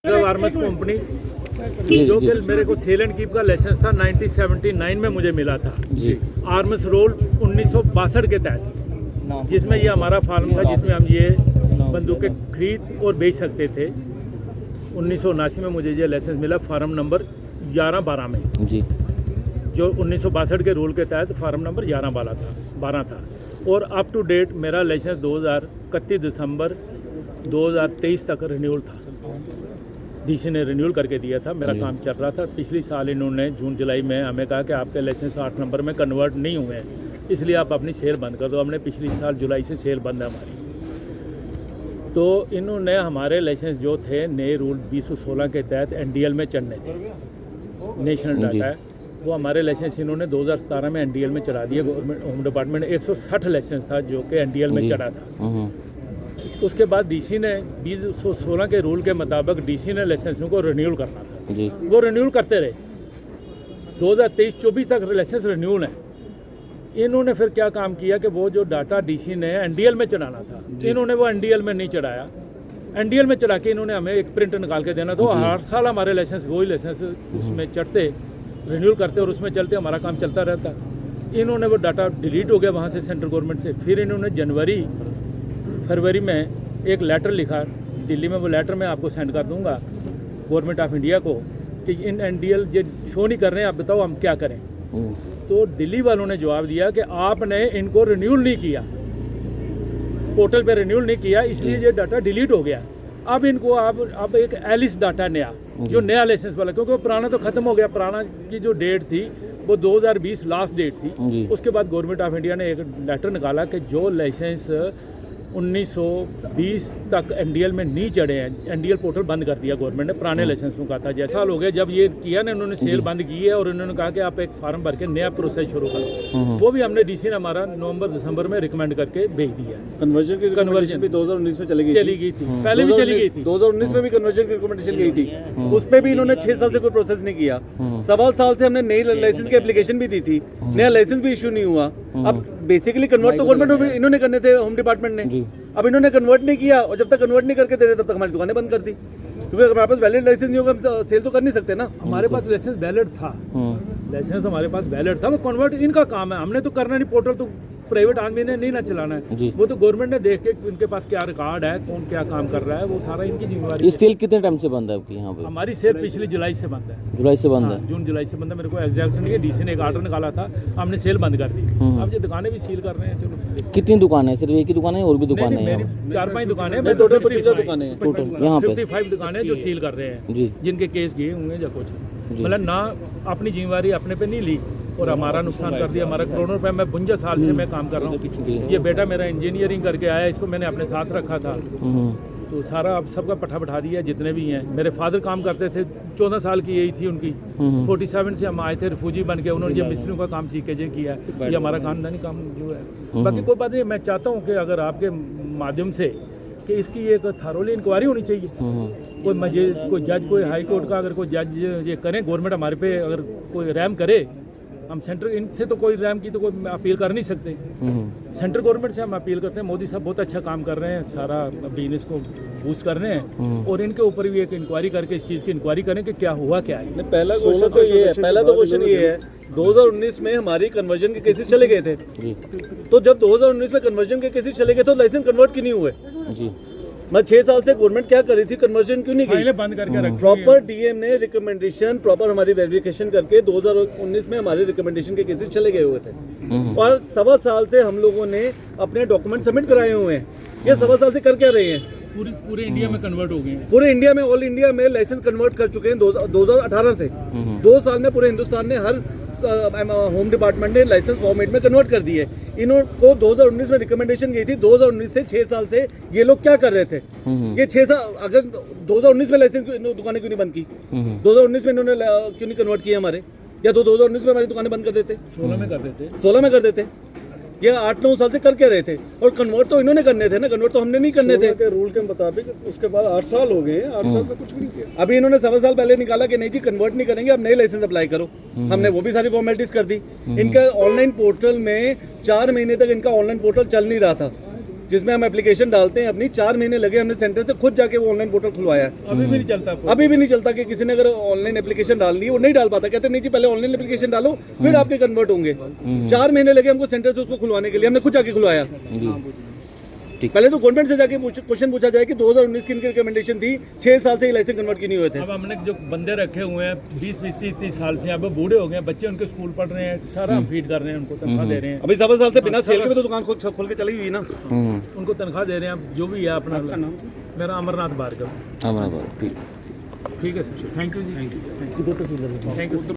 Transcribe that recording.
Arms company जो कि मेरे को सेल एंड कीप का लाइसेंस था 1979 में मुझे मिला था जी। आर्मस रोल 1962 के तहत, जिसमें ये हमारा फार्म था जिसमें हम ये बंदूकें खरीद और बेच सकते थे। 1979 में मुझे ये लाइसेंस मिला फार्म नंबर 11-12 में जी। जो 1962 के रूल के तहत फार्म नंबर 11-12 था और अप टू डेट मेरा लाइसेंस 31 दिसंबर 2023 तक रिन्यूअल था। डीसी ने रिन्यूअल करके दिया था, मेरा काम चल रहा था। पिछली साल इन्होंने जून जुलाई में हमें कहा कि आपके लाइसेंस 8 नंबर में कन्वर्ट नहीं हुए हैं, इसलिए आप अपनी सेल बंद कर दो। हमने पिछली साल जुलाई से सेल बंद है हमारी। तो इन्होंने हमारे लाइसेंस जो थे नए रूल 2016 के तहत एनडीएल में चढ़ने थे, नेशनल डाटा है वो हमारे लाइसेंस इन्होंने 2017 में एनडीएल में चढ़ा दिया। गवर्नमेंट होम डिपार्टमेंट 160 लाइसेंस था जो कि एनडीएल में चढ़ा था। उसके बाद डीसी ने 2016 के रूल के मुताबिक डीसी ने लाइसेंसों को रिन्यूअल करना था जी। वो रिन्यूअल करते रहे। 2023-24 तक लाइसेंस रिन्यूअल है। इन्होंने फिर क्या काम किया कि वो जो डाटा डीसी ने एनडीएल में चढ़ाना था इन्होंने वो एनडीएल में नहीं चढ़ाया। एनडीएल में चढ़ा के इन्होंने हमें एक प्रिंट निकाल के देना, तो हर साल हमारे लाइसेंस वही लाइसेंस उसमें चढ़ते, रिन्यूअल करते और उसमें चलते, हमारा काम चलता रहता। इन्होंने वो डाटा डिलीट हो गया वहाँ से सेंट्रल गवर्नमेंट से। फिर इन्होंने फरवरी में एक लेटर लिखा दिल्ली में, वो लेटर मैं आपको सेंड कर दूंगा गवर्नमेंट ऑफ इंडिया को कि इन एनडीएल ये शो नहीं कर रहे हैं, आप बताओ हम क्या करें। तो दिल्ली वालों ने जवाब दिया कि आपने इनको रिन्यूअल नहीं किया, पोर्टल पे रिन्यूअल नहीं किया, इसलिए ये डाटा डिलीट हो गया। अब इनको अब एक एलिस डाटा नया जो नया लाइसेंस वाला, क्योंकि वो पुराना तो खत्म हो गया। पुराना की जो डेट थी वो 2020 लास्ट डेट थी। उसके बाद गवर्नमेंट ऑफ इंडिया ने एक लेटर निकाला कि जो लाइसेंस 1920 तक एनडीएल में नहीं चढ़े हैं, एनडीएल पोर्टल बंद कर दिया गवर्नमेंट ने पुराने लाइसेंसों का था। जैसा हो गया जब ये किया ना इन्होंने सेल बंद की है और इन्होंने कहा कि आप एक फार्म भर के नया प्रोसेस शुरू करो। वो भी हमने डीसी ने हमारा नवंबर-दिसंबर में रिकमेंड करके भेज दिया। कन्वर्जन भी 2019 में चली गई थी, पहले भी चली गई थी। 2019 में भी कन्वर्जन की रिकमेंडेशन गई थी, उसमें भी इन्होंने 6 साल से कोई प्रोसेस नहीं किया। 1.25 साल से हमने नई लाइसेंस की एप्लीकेशन भी दी थी, नया लाइसेंस भी इशू नहीं हुआ। अब बेसिकली कन्वर्ट तो गवर्नमेंट इन्होंने करने थे, होम डिपार्टमेंट ने। अब इन्होंने कन्वर्ट नहीं किया और जब तक कन्वर्ट नहीं करके दे रहे तब तक हमारी दुकानें बंद कर दी, क्योंकि अगर हमारे पास वैलिड लाइसेंस नहीं होगा हम सेल तो कर नहीं सकते ना। हमारे पास लाइसेंस वैलिड था, लाइसेंस हमारे पास वैलिड था, वो कन्वर्ट इनका काम है, हमने तो करना नहीं। पोर्टल तो प्राइवेट आदमी ने नहीं ना चलाना है, वो तो गवर्नमेंट ने देख के इनके पास क्या रिकॉर्ड है, कौन क्या काम कर रहा है, वो सारा इनकी जिम्मेदारी। ये सेल कितने टाइम से बंद है आपकी यहाँ पे? हमारी सेल पिछली जुलाई से बंद है। जुलाई से बंद है? जून जुलाई से बंद है। मेरे को एग्जैक्ट नहीं है, डीसी ने एक ऑर्डर निकाला था, हमने सेल बंद कर दी। अब ये दुकानें भी सील कर रहे हैं। चलो कितनी दुकानें हैं? सिर्फ एक ही दुकान है और भी दुकानें हैं? मेरी 4-5 दुकानें हैं, टोटल 55 दुकानें हैं टोटल यहाँ पे 55 दुकानें जो सील कर रहे हैं जी। जिनके केस गए होंगे या कुछ, मतलब ना अपनी जिम्मेवारी अपने पे नहीं ली और हमारा नुकसान कर दिया। हमारा करोड़ों रुपए, मैं 52 साल से मैं काम कर रहा हूँ। ये बेटा मेरा इंजीनियरिंग करके आया, इसको मैंने अपने साथ रखा था, तो सारा अब सबका पठा बैठा दिया जितने भी हैं। मेरे फादर काम करते थे, 14 साल की यही थी उनकी। 47 से हम आए थे रिफ्यूजी बन के, उन्होंने ये मिस्त्रियों का काम सीख के जो किया, ये हमारा खानदानी काम जो है। बाकी कोई बात नहीं, मैं चाहता हूँ कि अगर आपके माध्यम से कि इसकी एक थॉरोली इंक्वायरी होनी चाहिए। कोई जज, कोई हाई कोर्ट का अगर कोई जज ये करें, गवर्नमेंट हमारे पे अगर कोई रैम करे, हम सेंट्रल इनसे तो कोई रैम की तो कोई अपील कर नहीं सकते। सेंट्रल गवर्नमेंट से हम अपील करते हैं। मोदी साहब बहुत अच्छा काम कर रहे हैं, सारा बिजनेस को बूस्ट कर रहे हैं और इनके ऊपर भी एक इंक्वायरी करके इस चीज़ की इंक्वायरी करें कि क्या हुआ क्या है। पहला क्वेश्चन ये है 2019 में हमारी कन्वर्जन के केसेस चले गए थे, तो जब 2019 में कन्वर्जन के केसेस चले गए तो लाइसेंस कन्वर्ट क्यों नहीं हुए? जी, मैं 6 साल से गवर्नमेंट क्या कर रही थी, कन्वर्जन क्यों नहीं की? बंद करके रखी। प्रॉपर डीएम ने रिकमेंडेशन प्रॉपर हमारी वेरिफिकेशन करके 2019 में हमारे रिकमेंडेशन के केसेस चले गए हुए थे और 1.25 साल से हम लोगों ने अपने डॉक्यूमेंट सबमिट कराए हुए हैं। ये 1.25 साल से कर क्या रहे हैं? पूरे इंडिया में कन्वर्ट हो गए हैं। पूरे इंडिया में, ऑल इंडिया में लाइसेंस कन्वर्ट कर चुके हैं 2018 से। 2 साल में पूरे हिंदुस्तान ने हर होम डिपार्टमेंट ने लाइसेंस फॉर्मेट में कन्वर्ट कर दिए। इनको 2019 में रिकमेंडेशन गई थी। 2019 से 6 साल से ये लोग क्या कर रहे थे? ये 6 साल, अगर 2019 में लाइसेंस दुकानें क्यों नहीं बंद की? 2019 में इन्होंने क्यों नहीं कन्वर्ट किया हमारे? या तो 2019 में हमारी दुकानें बंद कर देते, 16 में कर देते, 16 में कर देते। ये 8-9 साल से कर क्या रहे थे? और कन्वर्ट तो इन्होंने करने थे ना, कन्वर्ट तो हमने नहीं करने थे के रूल के मुताबिक। उसके बाद 8 साल हो गए, 8 साल में कुछ भी नहीं किया। अभी इन्होंने 1.25 साल पहले निकाला कि नहीं जी कन्वर्ट नहीं करेंगे, अब नए लाइसेंस अप्लाई करो। हमने वो भी सारी फॉर्मेलिटीज कर दी। इनका ऑनलाइन पोर्टल में 4 महीने तक इनका ऑनलाइन पोर्टल चल नहीं रहा था। जिसमें हम एप्लीकेशन डालते हैं अपनी, 4 महीने लगे हमने सेंटर से खुद जाके वो ऑनलाइन पोर्टल खुलवाया है। अभी भी नहीं चलता अभी भी नहीं चलता कि किसी ने अगर ऑनलाइन एप्लीकेशन डालनी है वो नहीं डाल पाता, कहते नहीं जी पहले ऑनलाइन एप्लीकेशन डालो फिर आपके कन्वर्ट होंगे। 4 महीने लगे हमको सेंटर से उसको खुलवाने के लिए, हमने खुद जाके खुलवाया। जी ठीक। पहले तो गवर्नमेंट से जाके क्वेश्चन पूछा जाए कि 2019 की इनकी रिकमेंडेशन थी, 6 साल से ये लाइसेंस कन्वर्ट क्यों नहीं हुए थे। अब हमने जो बंदे रखे हुए हैं 20-20 30 साल से, अब बूढ़े हो गए हैं, बच्चे उनके स्कूल पढ़ रहे हैं, सारा हम फीड कर रहे हैं, उनको तनख्वाह दे रहे हैं, अभी 7 साल से बिना सेल के भी तो दुकान खोल के चली हुई है ना। उनको तनख्वाह दे रहे हैं। अब जो भी है अपना, मेरा अमरनाथ भार्गव। हाँ ठीक। ठीक है sir, thank you ji, thank you.